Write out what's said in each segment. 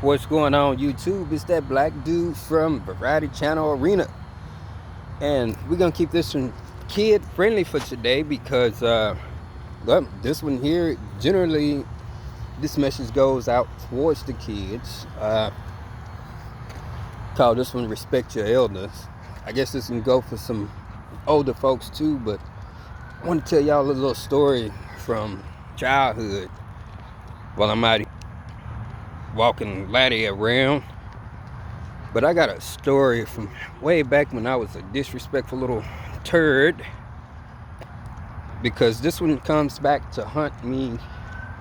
What's going on YouTube? It's that black dude from Variety Channel Arena. And we're going to keep this one kid friendly for today because well, this one here, generally, this message goes out towards the kids. Call this one Respect Your Elders. I guess this can go for some older folks too, but I want to tell y'all a little story from childhood while I'm out walking laddie around. But I got a story from way back when I was a disrespectful little turd, because this one comes back to haunt me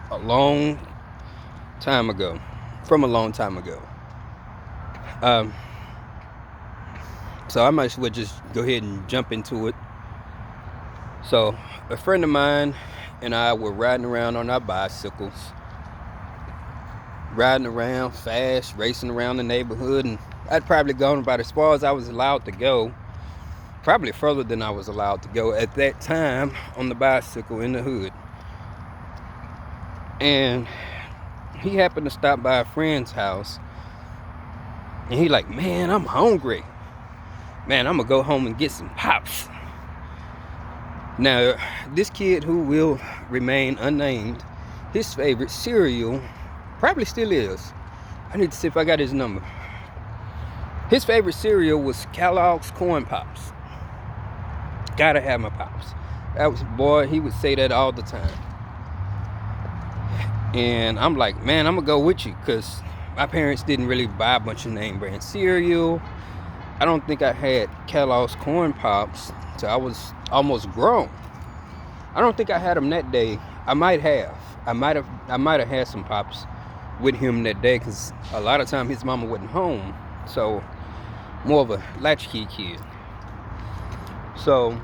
a long time ago, from a long time ago. So I might as well just go ahead and jump into it. So a friend of mine and I were riding around on our bicycles, riding around fast, racing around the neighborhood, and I'd probably gone about as far as I was allowed to go, probably further than I was allowed to go at that time on the bicycle in the hood. And he happened to stop by a friend's house, and he like, man, I'm hungry. Man, I'm gonna go home and get some pops. Now, this kid, who will remain unnamed, his favorite cereal, probably still is, I need to see if I got his number. His favorite cereal was Kellogg's Corn Pops. Gotta have my pops. That was, boy, he would say that all the time. And I'm like, man, I'm gonna go with you, because my parents didn't really buy a bunch of name brand cereal. I don't think I had Kellogg's Corn Pops till I was almost grown. I don't think I had them that day. I might have had some pops with him that day, because a lot of time his mama wasn't home, so more of a latchkey kid. So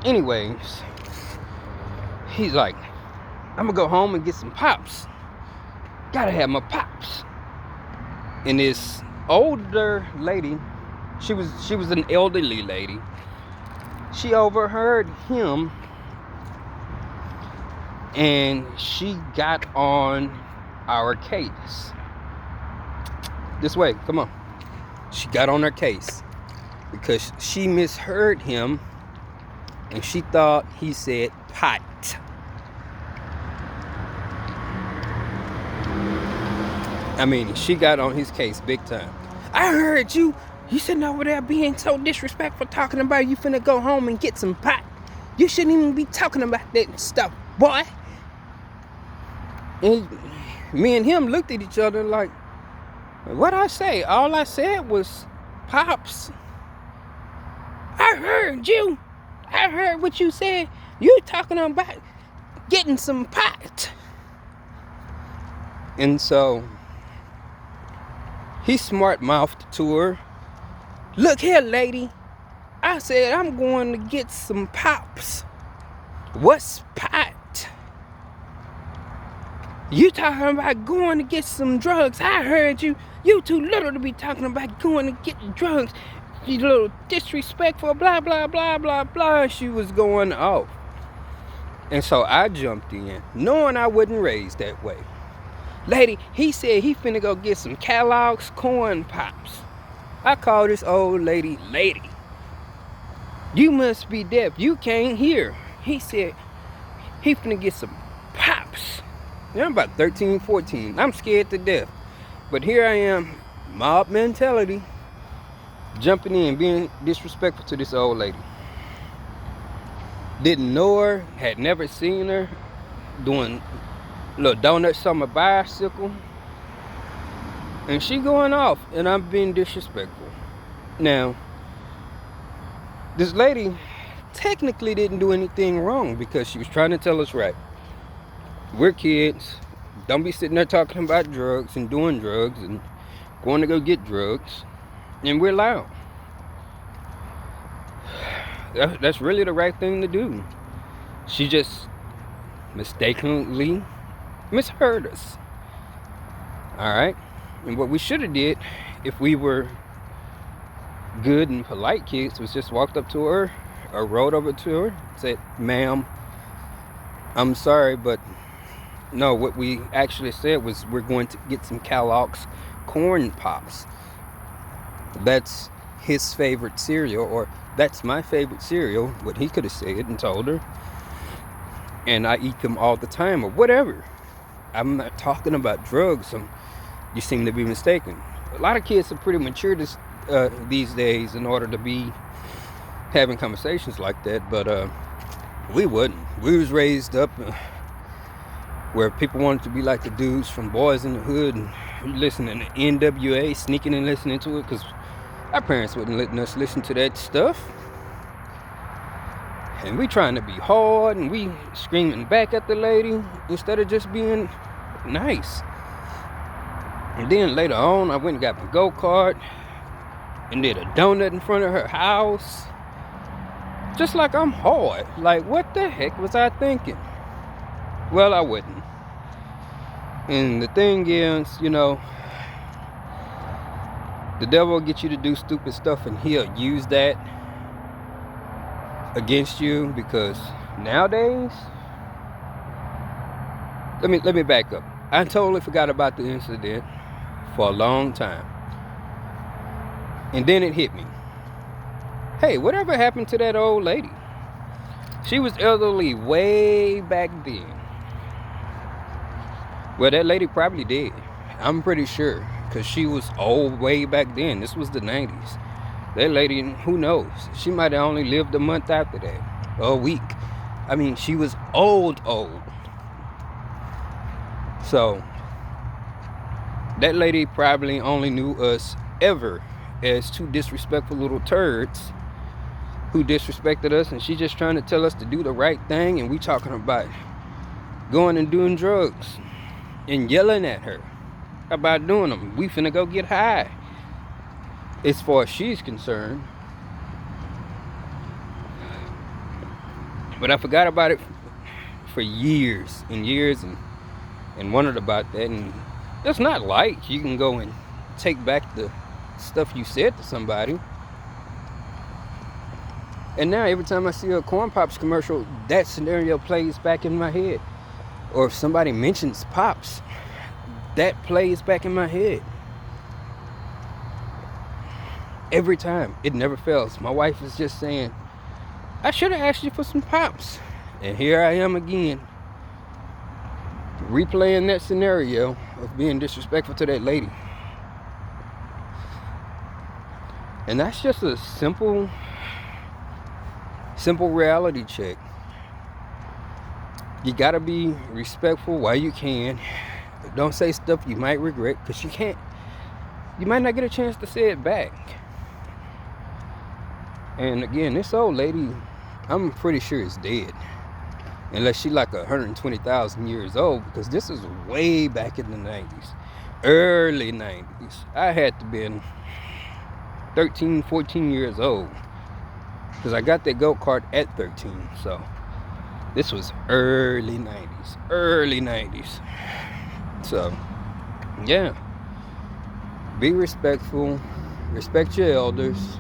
anyways, he's like, I'm gonna go home and get some pops. Gotta have my pops. And this older lady, she was an elderly lady, she overheard him, and she got on our case. This way, come on. She got on her case because she misheard him, and she thought he said pot. I mean, she got on his case big time. I heard you sitting over there being so disrespectful, talking about you finna go home and get some pot. You shouldn't even be talking about that stuff, boy. And me and him looked at each other like, what'd I say? All I said was pops. I heard you. I heard what you said. You talking about getting some pot. And so he smart-mouthed to her, look here, lady. I said I'm going to get some pops. What's pot? You talking about going to get some drugs. I heard you. You too little to be talking about going to get drugs. You little disrespectful, blah, blah, blah, blah, blah. She was going off. And so I jumped in, knowing I wasn't raised that way. Lady, he said he finna go get some Kellogg's Corn Pops. I call this old lady, lady. You must be deaf. You can't hear. He said he finna get some pops. Now I'm about 13, 14. I'm scared to death. But here I am, mob mentality, jumping in, being disrespectful to this old lady. Didn't know her, had never seen her, doing little donuts on my bicycle, and she going off, and I'm being disrespectful. Now, this lady technically didn't do anything wrong, because she was trying to tell us right. We're kids. Don't be sitting there talking about drugs and doing drugs and going to go get drugs, and we're loud. That's really the right thing to do. She just mistakenly misheard us. All right. And what we should have did, if we were good and polite kids, was just walked up to her or rode over to her, said, ma'am, I'm sorry, but No, what we actually said was we're going to get some Kellogg's corn pops. That's his favorite cereal, or that's my favorite cereal, what he could have said and told her. And I eat them all the time, or whatever. I'm not talking about drugs. You seem to be mistaken. A lot of kids are pretty mature these days in order to be having conversations like that, but we wouldn't. We was raised up where people wanted to be like the dudes from Boys in the Hood, and listening to NWA, sneaking and listening to it, because our parents wouldn't letting us listen to that stuff. And we trying to be hard, and we screaming back at the lady instead of just being nice. And then later on, I went and got my go-kart and did a donut in front of her house. Just like I'm hard. Like, what the heck was I thinking? Well, I wouldn't. And the thing is, you know, the devil will get you to do stupid stuff, and he'll use that against you, because nowadays, let me back up. I totally forgot about the incident for a long time. And then it hit me. Hey, whatever happened to that old lady? She was elderly way back then. Well, that lady probably did. I'm pretty sure, because she was old way back then. This was the 90s. That lady, who knows? She might have only lived a month after that, or a week. I mean, she was old. So, that lady probably only knew us ever as two disrespectful little turds who disrespected us, and she just trying to tell us to do the right thing, and we talking about going and doing drugs and yelling at her about doing them. We finna go get high, as far as she's concerned. But I forgot about it for years and years, and wondered about that. And it's not like you can go and take back the stuff you said to somebody. And now every time I see a Corn Pops commercial, that scenario plays back in my head. Or if somebody mentions Pops, that plays back in my head. Every time. It never fails. My wife is just saying, I should have asked you for some Pops. And here I am again, replaying that scenario of being disrespectful to that lady. And that's just a simple reality check. You gotta be respectful while you can. Don't say stuff you might regret, because you might not get a chance to say it back. And again, this old lady, I'm pretty sure is dead, unless she like 120,000 years old, because this is way back in the 90s, early 90s. I had to been 13, 14 years old, because I got that go-kart at 13. So this was early 90s. So yeah, be respectful, respect your elders.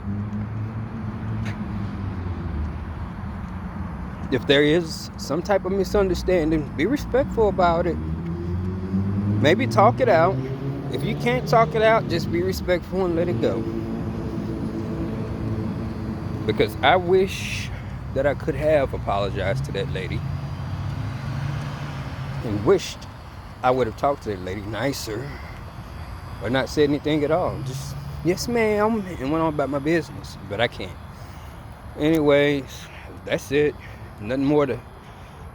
If there is some type of misunderstanding, be respectful about it. Maybe talk it out. If you can't talk it out, just be respectful and let it go. Because I wish that I could have apologized to that lady, and wished I would have talked to that lady nicer, or not said anything at all. Just, yes ma'am, and went on about my business. But I can't. Anyways, that's it. Nothing more to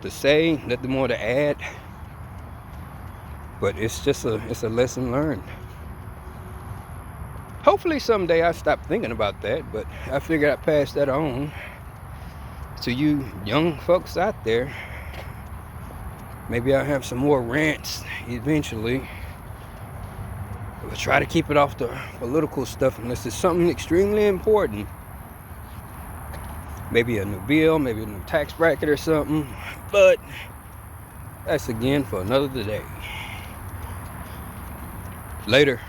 say, nothing more to add. But it's just a lesson learned. Hopefully someday I stop thinking about that, but I figured I'd pass that on to you young folks out there. Maybe I'll have some more rants eventually. We'll try to keep it off the political stuff unless it's something extremely important. Maybe a new bill, maybe a new tax bracket or something. But that's again for another day. Later.